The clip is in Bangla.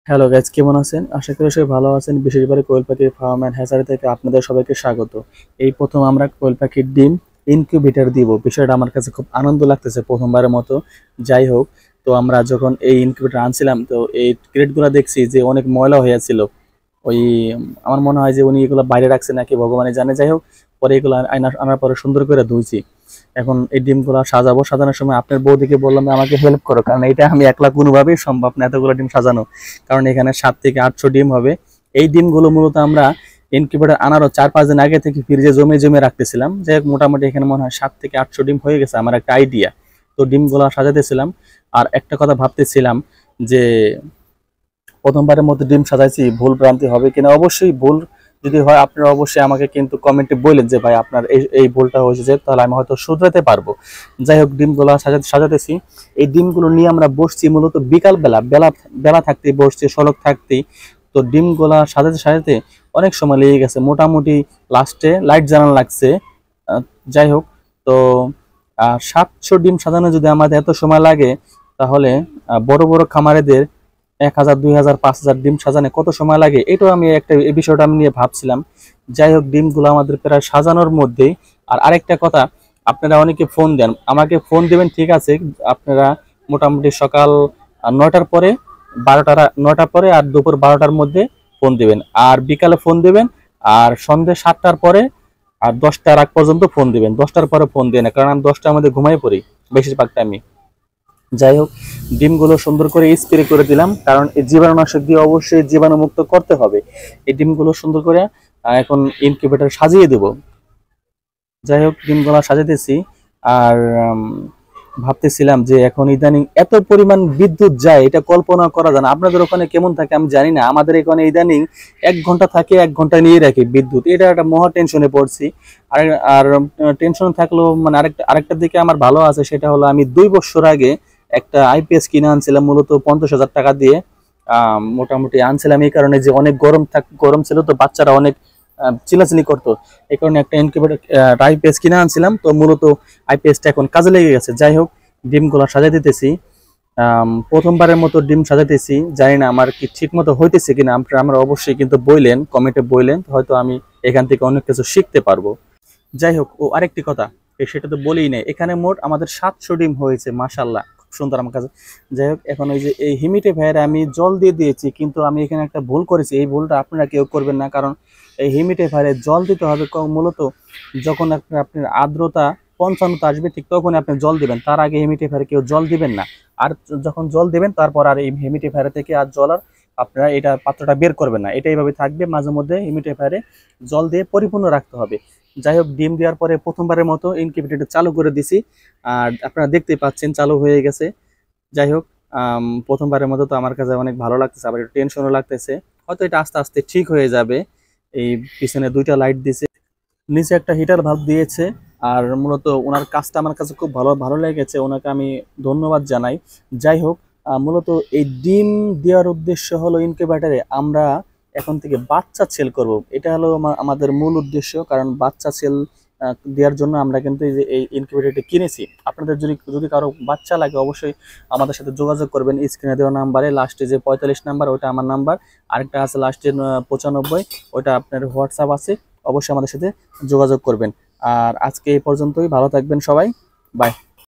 হ্যালো গাইজ, কেমন আছেন? আশা করি সবাই ভালো আছেন। বিশেষভাবে কোয়েল পাখির ফার্ম অ্যান্ড হ্যাচারি থেকে আপনাদের সবাইকে স্বাগত। এই প্রথম আমরা কোয়েল পাখির ডিম ইনকিউবেটর দিব। বিষয়টা আমার কাছে খুব আনন্দ লাগতেছে প্রথমবারের মতো। যাই হোক, তো আমরা যখন এই ইনকিউবেটর আনছিলাম, তো এই ক্রেটগুলো দেখছি যে অনেক ময়লা হয়েছিল। ওই আমার মনে হয় যে উনি এগুলো বাইরে রাখছে নাকি ভগবানই জানে। যাই হোক, পরে এগুলো আনার পরে সুন্দর করে ধুইছি। এখন এই ডিমগুলো সাজাবো। সাজানোর সময় আপনার বৌদিকে বললাম যে আমাকে হেল্প করো, কারণ এটা আমি একলা কোনোভাবেই সম্ভব না এতগুলো ডিম সাজানো। কারণ এখানে 7 থেকে 800 ডিম হবে। এই ডিমগুলো মূলত আমরা ইনকিউবেটর আনারও 4-5 দিন আগে থেকে ফ্রিজে জমে জমে রাখতেছিলাম। যাই হোক, মোটামুটি এখানে মনে হয় 7 থেকে 800 ডিম হয়ে গেছে, আমার একটা আইডিয়া। তো ডিমগুলো সাজাতেছিলাম। আর একটা কথা ভাবতেছিলাম যে প্রথমবারের মতো ডিম সাজাইছি, ভুল ভ্রান্তি হবে কিনা। অবশ্যই ভুল যদি হয় আপনারা অবশ্যই আমাকে কিন্তু কমেন্টে বললেন যে ভাই আপনার এই এই ভুলটা হয়েছে, তাহলে আমি হয়তো শুধরাতে পারবো। যাই হোক, ডিমগুলো সাজাতেছি। এই ডিমগুলো নিয়ে আমরা বসছি মূলত বিকাল বেলা, বেলা বেলা থাকতেই বসছি, সড়ক থাকতেই। তো ডিমগুলা সাজাতে সাজাতে অনেক সময় লেগে গেছে, মোটামুটি লাস্টে লাইট জ্বালানো লাগছে। আহ, যাই হোক, তো 700 ডিম সাজানো যদি আমাদের এত সময় লাগে, তাহলে বড় বড় খামারেদের 1000, 2000, 5000 ডিম সাজানে কত সময় লাগে, এটাও আমি এই বিষয়টা আমি নিয়ে ভাবছিলাম। যাই হোক, ডিমগুলো আমাদের প্রায় সাজানোর মধ্যেই। আর আরেকটা কথা, আপনারা অনেকে ফোন দেন, আমাকে ফোন দেবেন ঠিক আছে, আপনারা মোটামুটি সকাল 9টার পরে, 9টার পরে আর দুপুর 12টার মধ্যে ফোন দিবেন। আর বিকালে ফোন দিবেন। আর সন্ধ্যে 7টার পরে আর 10টার আগ পর্যন্ত ফোন দিবেন। 10টার পরে ফোন দেয় না, কারণ আমি 10টার মধ্যে ঘুমাই পড়ি বেশিরভাগ টাইমে। যাই হোক, ডিমগুলো সুন্দর করে স্প্রে করে দিলাম, কারণ এই জীবাণুনাশক দিয়ে অবশ্যই জীবাণুমুক্ত করতে হবে। এই ডিমগুলো সুন্দর করে এখন ইনকিউবেটর সাজিয়ে দেব। যাই হোক, ডিমগুলো সাজাতেছি। আর ভাবতেছিলাম যে এখন ইদানিং এত পরিমাণ বিদ্যুৎ যায়, এটা কল্পনা করা যায় না। আপনাদের ওখানে কেমন থাকে আমি জানি না, আমাদের এখানে ইদানিং 1 ঘন্টা থাকে, 1 ঘন্টা নিয়ে রাখে বিদ্যুৎ। এটা একটা মহা টেনশনে পড়ছি। আর আর টেনশন থাকলেও মানে আরেকটা দিকে আমার ভালো আছে, সেটা হলো আমি 2 বছর আগে একটা আইপিএস কিনে আনছিলাম মূলত 50,000 টাকা দিয়ে। মোটামুটি আনছিলাম এই কারণে যে অনেক গরম ছিল, তো বাচ্চারা অনেক চিল্লাচিল্লি করতো। এই কারণে একটা ইনকিউবেটর আইপিএস কিনে আনছিলাম, তো মূলত আইপিএসটা এখন কাজে লেগে গেছে। যাই হোক, ডিমগুলো সাজাই দিতেছি। প্রথমবারের মতো ডিম সাজাইতেছি, জানি না আমার কি ঠিক মতো হইতেছে কিনা। আমরা অবশ্যই কিন্তু বললেন, কমেন্টে বললেন, হয়তো আমি এখান থেকে অনেক কিছু শিখতে পারবো। যাই হোক, ও আরেকটি কথা, সেটা তো বলেই নেই, এখানে মোট আমাদের 700 ডিম হয়েছে, মাশাল্লাহ, খুব সুন্দর আমার কাছে। যাই হোক, এখন ওই যে এই হিমিটে ভাইয়ের আমি জল দিয়ে দিয়েছি, কিন্তু আমি এখানে একটা ভুল করেছি। এই ভুলটা আপনারা কেউ করবেন না, কারণ এই হিমিটে ভাইয়ের জল দিতে হবে মূলত যখন আপনার আর্দ্রতা 55 আসবে, ঠিক তখন আপনি জল দিবেন। তার আগে হিমিটে ভাইয়ের কেউ জল দিবেন না। আর যখন জল দিবেন, তারপর আর এই হিমিটে ভাইয়ের থেকে আর জল আর আপনারা এটা পাত্রটা বের করবেন না, এটা এইভাবে থাকবে। মাঝে মধ্যে হিমিটে ভাইয়ের জল দিয়ে পরিপূর্ণ রাখতে হবে। যাই হোক, ডিম দেওয়ার পরে প্রথমবারের মতো ইনকিউবেটরটা চালু করে দিছি। আর আপনারা দেখতেই পাচ্ছেন চালু হয়ে গেছে। যাই হোক, প্রথমবারের মতো তো আমার কাছে অনেক ভালো লাগতেছে, আবার একটু টেনশনও লাগতেছে। হয়তো এটা আস্তে আস্তে ঠিক হয়ে যাবে। এই পিছনে 2টা লাইট দিছে, নিচে একটা হিটার ভালভ দিয়েছে। আর মূলত ওনার কাজটা আমার কাছে খুব ভালো ভালো লেগেছে, ওনাকে আমি ধন্যবাদ জানাই। যাই হোক, মূলত এই ডিম দেওয়ার উদ্দেশ্য হলো ইনকিউবেটরে আমরা এখন থেকে বাচ্চা সেল করব। এটা হলো আমাদের মূল উদ্দেশ্য, কারণ বাচ্চা সেল দেওয়ার জন্য আমরা কিন্তু এই ইনকিউবেটরটি কিনেছি। আপনাদের যদি যদি কারো বাচ্চা লাগে, অবশ্যই আমাদের সাথে যোগাযোগ করবেন। স্ক্রিনে দেওয়া নাম্বারে লাস্টে যে 45 নাম্বার, ওটা আমার নাম্বার। আরেকটা আছে লাস্টে 95, ওটা আপনার হোয়াটসঅ্যাপ আছে। অবশ্যই আমাদের সাথে যোগাযোগ করবেন। আর আজকে এই পর্যন্তই, ভালো থাকবেন সবাই, বাই।